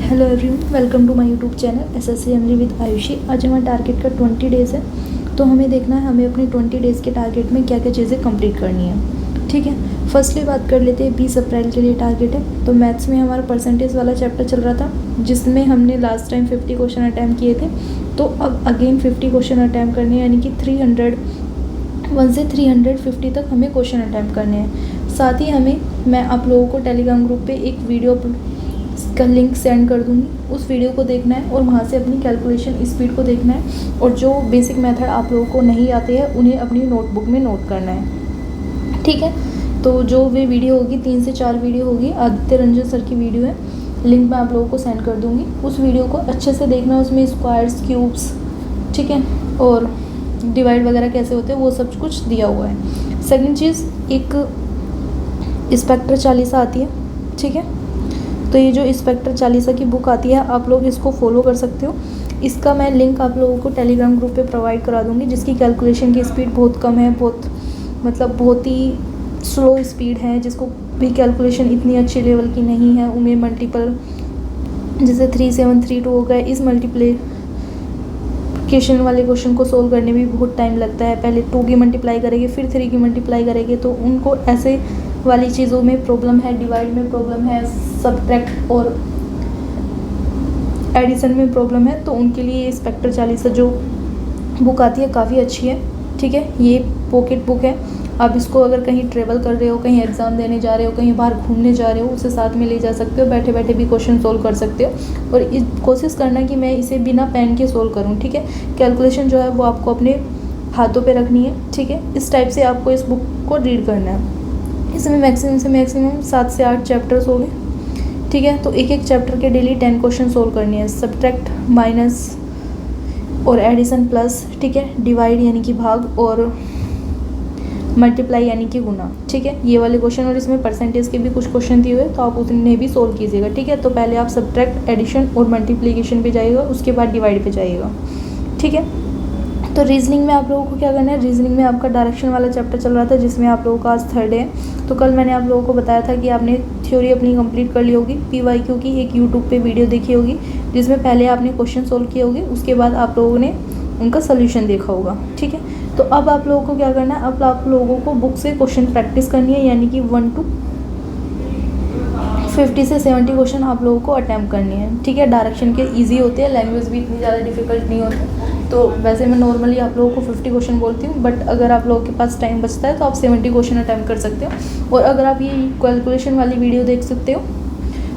Hello everyone, welcome to my YouTube channel SSC एमरी with Ayushi. आज हमारा टारगेट का 20 डेज़ है, तो हमें देखना है हमें अपने 20 डेज़ के टारगेट में क्या क्या चीज़ें कंप्लीट करनी है। ठीक है, फर्स्टली बात कर लेते हैं 20 अप्रैल के लिए टारगेट है। तो मैथ्स में हमारा परसेंटेज वाला चैप्टर चल रहा था, जिसमें हमने लास्ट टाइम 50 क्वेश्चन अटैम्प्ट किए थे। तो अब अगेन 50 क्वेश्चन अटैम्प्ट करने हैं, यानी कि 1 से 350 तक हमें क्वेश्चन अटैम्प्ट करने हैं। साथ ही मैं आप लोगों को टेलीग्राम ग्रुप पे एक वीडियो का लिंक सेंड कर दूँगी, उस वीडियो को देखना है और वहाँ से अपनी कैलकुलेशन स्पीड को देखना है, और जो बेसिक मेथड आप लोगों को नहीं आते हैं उन्हें अपनी नोटबुक में नोट करना है। ठीक है, तो जो भी वीडियो होगी 3 से 4 वीडियो होगी, आदित्य रंजन सर की वीडियो है, लिंक मैं आप लोगों को सेंड कर दूँगी। उस वीडियो को अच्छे से देखना, उसमें स्क्वायर्स, क्यूब्स, ठीक है, और डिवाइड वगैरह कैसे होते हैं वो सब कुछ दिया हुआ है। सेकंड चीज़, एक इंस्पेक्टर चालीसा आती है। ठीक है, तो ये जो इंस्पेक्टर चालीसा की बुक आती है, आप लोग इसको फॉलो कर सकते हो। इसका मैं लिंक आप लोगों को टेलीग्राम ग्रुप पे प्रोवाइड करा दूँगी, जिसकी कैलकुलेशन की स्पीड बहुत कम है, बहुत ही स्लो स्पीड है, जिसको भी कैलकुलेशन इतनी अच्छी लेवल की नहीं है। उनमें मल्टीपल जैसे 3732 हो गए, इस मल्टीप्लिकेशन वाले क्वेश्चन को सोल्व करने में भी बहुत टाइम लगता है। पहले 2 की मल्टीप्लाई करेंगे, फिर 3 की मल्टीप्लाई करेंगे, तो उनको ऐसे वाली चीज़ों में प्रॉब्लम है, डिवाइड में प्रॉब्लम है, सब्ट्रैक्ट और एडिशन में प्रॉब्लम है, तो उनके लिए इंस्पेक्टर चालीसा जो बुक आती है काफ़ी अच्छी है। ठीक है, ये पॉकेट बुक है। आप इसको अगर कहीं ट्रेवल कर रहे हो, कहीं एग्ज़ाम देने जा रहे हो, कहीं बाहर घूमने जा रहे हो, उसे साथ में ले जा सकते हो, बैठे बैठे भी क्वेश्चन सोल्व कर सकते हो। और कोशिश करना कि मैं इसे बिना पेन के सोल्व करूँ। ठीक है, कैलकुलेशन जो है वो आपको अपने हाथों पे रखनी है। ठीक है, इस टाइप से आपको इस बुक को रीड करना है। इसमें मैक्सिमम से मैक्सिमम 7 से 8 चैप्टर्स हो गए। ठीक है, तो एक एक चैप्टर के डेली 10 क्वेश्चन सोल्व करने हैं। सब्ट्रैक्ट, माइनस और एडिशन प्लस, ठीक है, डिवाइड यानी कि भाग, और मल्टीप्लाई यानी कि गुना। ठीक है, ये वाले क्वेश्चन, और इसमें परसेंटेज के भी कुछ क्वेश्चन दिए हुए, तो आप उन्हें भी सोल्व कीजिएगा। ठीक है, तो पहले आप सब्ट्रैक्ट, एडिशन और मल्टीप्लिकेशन पे जाइएगा, उसके बाद डिवाइड पे जाइएगा। ठीक है, तो रीजनिंग में आप लोगों को क्या करना है, रीजनिंग में आपका डायरेक्शन वाला चैप्टर चल रहा था, जिसमें आप लोगों का आज 3rd डे है। तो कल मैंने आप लोगों को बताया था कि आपने थ्योरी अपनी कंप्लीट कर ली होगी, PYQ की एक यूट्यूब पे वीडियो देखी होगी, जिसमें पहले आपने क्वेश्चन सोल्व किए होंगे, उसके बाद आप लोगों ने उनका सोल्यूशन देखा होगा। ठीक है, तो अब आप लोगों को क्या करना है, अब आप लोगों को बुक से क्वेश्चन प्रैक्टिस करनी है, यानी कि 1 to 50 से 70 क्वेश्चन आप लोगों को अटैम्प्ट करनी है। ठीक है, डायरेक्शन के इजी होते हैं, लैंग्वेज भी इतनी ज़्यादा डिफिकल्ट नहीं होती। तो वैसे मैं नॉर्मली आप लोगों को 50 क्वेश्चन बोलती हूँ, बट अगर आप लोगों के पास टाइम बचता है तो आप 70 क्वेश्चन अटैम्प्ट कर सकते हो। और अगर आप ये कैलकुलेशन वाली वीडियो देख सकते हो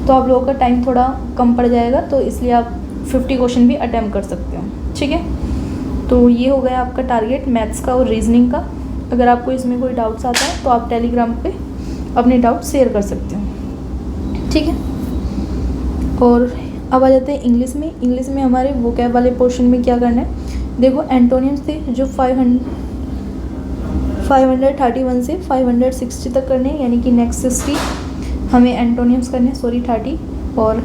तो आप लोगों का टाइम थोड़ा कम पड़ जाएगा, तो इसलिए आप 50 क्वेश्चन भी अटैम्प्ट कर सकते हो। ठीक है, तो ये हो गया आपका टारगेट मैथ्स का और रीजनिंग का। अगर आपको इसमें कोई डाउट्स आता है तो आप टेलीग्राम पे अपने डाउट शेयर कर सकते हो। ठीक है, और अब आ जाते हैं इंग्लिश में। इंग्लिश में हमारे वोकैब वाले पोर्शन में क्या करना है, देखो एंटोनियम्स थे जो 531 से 560 तक करने हैं, यानी कि नेक्स्ट 60 हमें एंटोनियम्स करने हैं, 30, और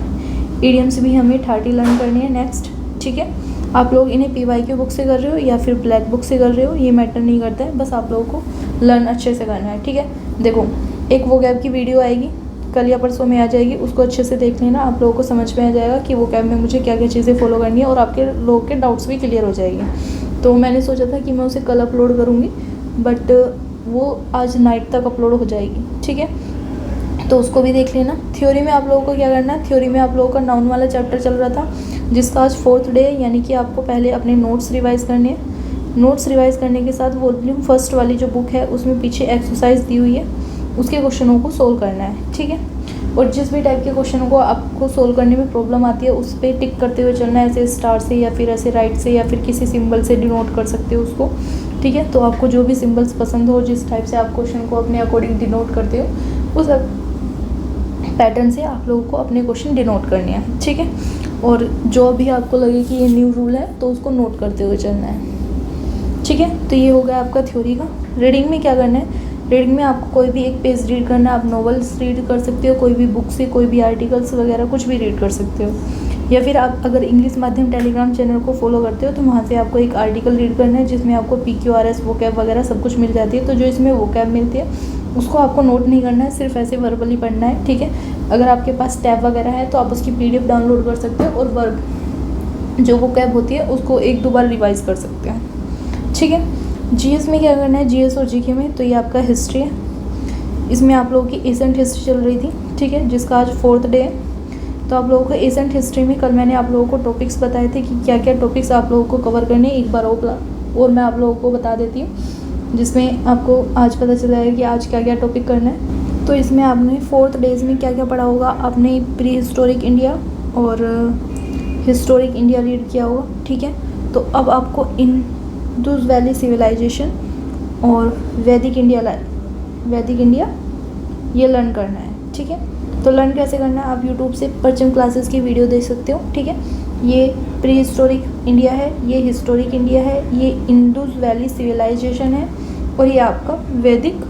इडियम्स भी हमें 30 लर्न करने हैं नेक्स्ट। ठीक है, आप लोग इन्हें PYQ बुक से कर रहे हो या फिर ब्लैक बुक से कर रहे हो, ये मैटर नहीं करता है, बस आप लोगों को लर्न अच्छे से करना है। ठीक है, देखो एक वोकैब की वीडियो आएगी कल या परसों में आ जाएगी, उसको अच्छे से देख लेना, आप लोगों को समझ में आ जाएगा कि वोकैब में मुझे क्या क्या चीज़ें फॉलो करनी है, और आपके लोगों के डाउट्स भी क्लियर हो जाएगी। तो मैंने सोचा था कि मैं उसे कल अपलोड करूँगी, बट वो आज नाइट तक अपलोड हो जाएगी। ठीक है, तो उसको भी देख लेना। थ्योरी में आप लोगों को क्या करना है, थ्योरी में आप लोगों का नाउन वाला चैप्टर चल रहा था, जिसका आज 4th डे है, यानी कि आपको पहले अपने नोट्स रिवाइज़ करने हैं। नोट्स रिवाइज़ करने के साथ वॉल्यूम फर्स्ट वाली जो बुक है उसमें पीछे एक्सरसाइज दी हुई है, उसके क्वेश्चनों को सोल्व करना है। ठीक है, और जिस भी टाइप के क्वेश्चनों को आपको सोल्व करने में प्रॉब्लम आती है उस पर टिक करते हुए चलना है, ऐसे स्टार से या फिर ऐसे राइट से या फिर किसी सिंबल से डिनोट कर सकते हो उसको। ठीक है, तो आपको जो भी सिंबल्स पसंद हो, जिस टाइप से आप क्वेश्चन को अपने अकॉर्डिंग डिनोट करते हो, उस पैटर्न से आप लोगों को अपने क्वेश्चन डिनोट करने हैं। ठीक है, और जो भी आपको लगे कि ये न्यू रूल है तो उसको नोट करते हुए चलना है। ठीक है, तो ये हो गया आपका थ्योरी का। रीडिंग में क्या करना है, रीडिंग में आपको कोई भी एक पेज रीड करना है, आप नॉवेल्स रीड कर सकते हो, कोई भी बुक से, कोई भी आर्टिकल्स वगैरह कुछ भी रीड कर सकते हो, या फिर आप अगर इंग्लिश माध्यम टेलीग्राम चैनल को फॉलो करते हो तो वहाँ से आपको एक आर्टिकल रीड करना है, जिसमें आपको PQRS वोकैब वगैरह सब कुछ मिल जाती है। तो जो इसमें वोकैब मिलती है उसको आपको नोट नहीं करना है, सिर्फ ऐसे वर्बली पढ़ना है, ठीक है। अगर आपके पास टैब वगैरह है तो आप उसकी PDF डाउनलोड कर सकते हो और वर्ब जो वोकैब होती है उसको 1-2 बार रिवाइज कर सकते हो, ठीक है। GS में क्या करना है, GS और GK में, तो ये आपका हिस्ट्री है। इसमें आप लोगों की एसेंट हिस्ट्री चल रही थी, ठीक है, जिसका आज 4th डे है। तो आप लोगों को एसेंट हिस्ट्री में कल मैंने आप लोगों को टॉपिक्स बताए थे कि क्या क्या टॉपिक्स आप लोगों को कवर करने, एक बार और मैं आप लोगों को बता देती हूँ, जिसमें आपको आज पता चला है कि आज क्या क्या टॉपिक करना है। तो इसमें आपने 4th डेज में क्या क्या पढ़ा होगा, आपने प्री हिस्टोरिक इंडिया और हिस्टोरिक इंडिया रीड किया होगा, ठीक है। तो अब आपको इंडस वैली सिविलाइजेशन और वैदिक इंडिया ये लर्न करना है, ठीक है। तो लर्न कैसे करना है, आप यूट्यूब से परचम क्लासेस की वीडियो देख सकते हो, ठीक है। ये प्री हिस्टोरिक इंडिया है, ये हिस्टोरिक इंडिया है, ये इंडस वैली सिविलाइजेशन है और ये आपका वैदिक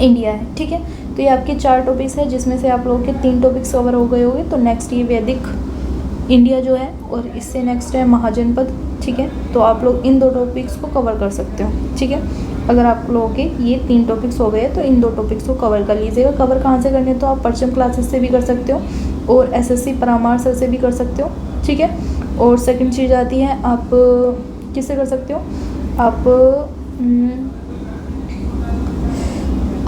इंडिया है, ठीक है। तो ये आपके 4 टॉपिक्स है, जिसमें से आप लोगों के 3 टॉपिक्स कवर हो गए होंगे। तो नेक्स्ट ये वैदिक इंडिया जो है और इससे नेक्स्ट है महाजनपद, ठीक है। तो आप लोग इन 2 टॉपिक्स को कवर कर सकते हो, ठीक है। अगर आप लोगों के ये 3 टॉपिक्स हो गए तो इन 2 टॉपिक्स को कवर कर लीजिएगा। कवर कहाँ से करने, तो आप परचम क्लासेस से भी कर सकते हो और SSC परामार सर से भी कर सकते हो, ठीक है। और सेकंड चीज़ आती है, आप किससे कर सकते हो, आप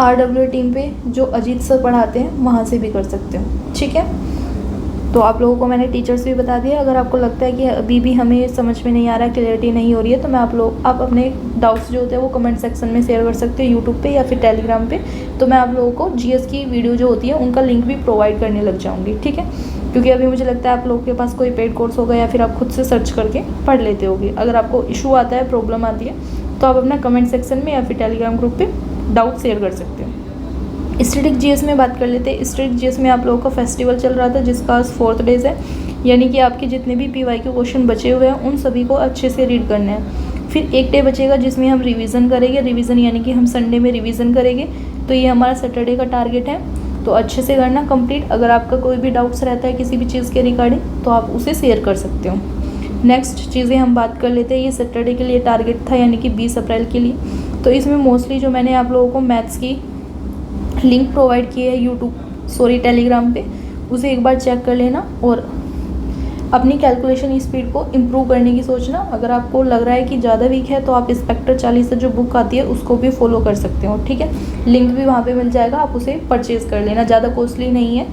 RW टीम पे जो अजीत सर पढ़ाते हैं वहाँ से भी कर सकते हो, ठीक है। तो आप लोगों को मैंने टीचर्स भी बता दिया। अगर आपको लगता है कि अभी भी हमें समझ में नहीं आ रहा है, क्लियरिटी नहीं हो रही है, तो मैं आप अपने डाउट्स जो होते हैं वो कमेंट सेक्शन में शेयर कर सकते हो, यूट्यूब पे या फिर टेलीग्राम पे। तो मैं आप लोगों को GS की वीडियो जो होती है उनका लिंक भी प्रोवाइड करने लग जाऊँगी, ठीक है। क्योंकि अभी मुझे लगता है आप लोगों के पास कोई पेड कोर्स होगा या फिर आप खुद से सर्च करके पढ़ लेते होगे। अगर आपको इशू आता है, प्रॉब्लम आती है, तो आप अपना कमेंट सेक्शन में या फिर टेलीग्राम ग्रुप पर डाउट शेयर कर सकते हो। स्टैटिक GS में बात कर लेते हैं। स्टैटिक GS में आप लोगों का फेस्टिवल चल रहा था, जिसका आज 4th डेज है, यानी कि आपके जितने भी PYQ क्वेश्चन बचे हुए हैं उन सभी को अच्छे से रीड करना है। फिर एक डे बचेगा जिसमें हम रिवीजन करेंगे, रिवीजन यानी कि हम संडे में रिवीजन करेंगे। तो ये हमारा सैटरडे का टारगेट है, तो अच्छे से करना कंप्लीट। अगर आपका कोई भी डाउट्स रहता है किसी भी चीज़ के रिगार्डिंग तो आप उसे शेयर कर सकते हो। नेक्स्ट चीज़ें हम बात कर लेते हैं। ये सैटरडे के लिए टारगेट था, यानी कि 20 अप्रैल के लिए। तो इसमें मोस्टली जो मैंने आप लोगों को मैथ्स की लिंक प्रोवाइड किए है टेलीग्राम पे, उसे एक बार चेक कर लेना और अपनी कैलकुलेशन स्पीड को इम्प्रूव करने की सोचना। अगर आपको लग रहा है कि ज़्यादा वीक है तो आप इंस्पेक्टर 40 से जो बुक आती है उसको भी फॉलो कर सकते हो, ठीक है। लिंक भी वहाँ पे मिल जाएगा, आप उसे परचेज़ कर लेना। ज़्यादा कॉस्टली नहीं है,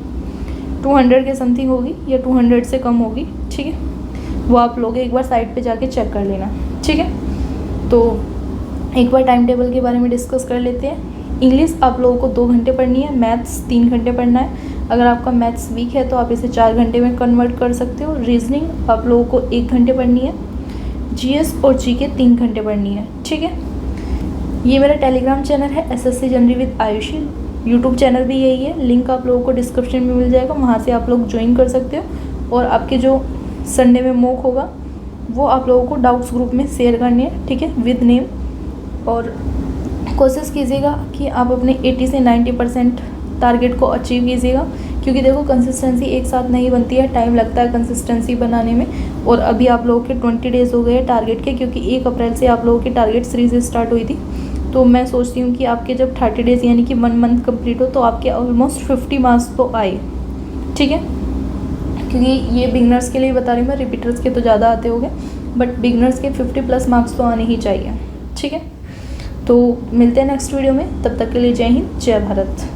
200 के समथिंग होगी या 200 से कम होगी, ठीक है। वो आप लोग एक बार साइट पर जाके चेक कर लेना, ठीक है। तो एक बार टाइम टेबल के बारे में डिस्कस कर लेते हैं। इंग्लिश आप लोगों को 2 घंटे पढ़नी है, मैथ्स 3 घंटे पढ़ना है। अगर आपका मैथ्स वीक है तो आप इसे 4 घंटे में कन्वर्ट कर सकते हो। रीजनिंग आप लोगों को 1 घंटे पढ़नी है। GS और GK 3 घंटे पढ़नी है, ठीक है। ये मेरा टेलीग्राम चैनल है SSC general with Ayushi. YouTube channel भी यही है, लिंक आप लोगों को डिस्क्रिप्शन में मिल जाएगा, वहाँ से आप लोग ज्वाइन कर सकते हो। और आपके जो संडे में मॉक होगा वो आप लोगों को डाउट्स ग्रुप में शेयर करनी है, ठीक है, विद नेम। और कोशिश कीजिएगा कि आप अपने 80 से 90% टारगेट को अचीव कीजिएगा, क्योंकि देखो कंसिस्टेंसी एक साथ नहीं बनती है, टाइम लगता है कंसिस्टेंसी बनाने में। और अभी आप लोगों के 20 डेज़ हो गए टारगेट के, क्योंकि 1 अप्रैल से आप लोगों की टारगेट सीरीज स्टार्ट हुई थी। तो मैं सोचती हूँ कि आपके जब 30 डेज़ यानी कि 1 मंथ कंप्लीट हो तो आपके ऑलमोस्ट 50 मार्क्स तो आए, ठीक है। क्योंकि ये बिगनर्स के लिए बता रही हूँ मैं, रिपीटर्स के तो ज़्यादा आते होंगे, बट बिगनर्स के 50+ मार्क्स तो आने ही चाहिए, ठीक है। तो मिलते हैं नेक्स्ट वीडियो में, तब तक के लिए जय हिंद, जय भारत।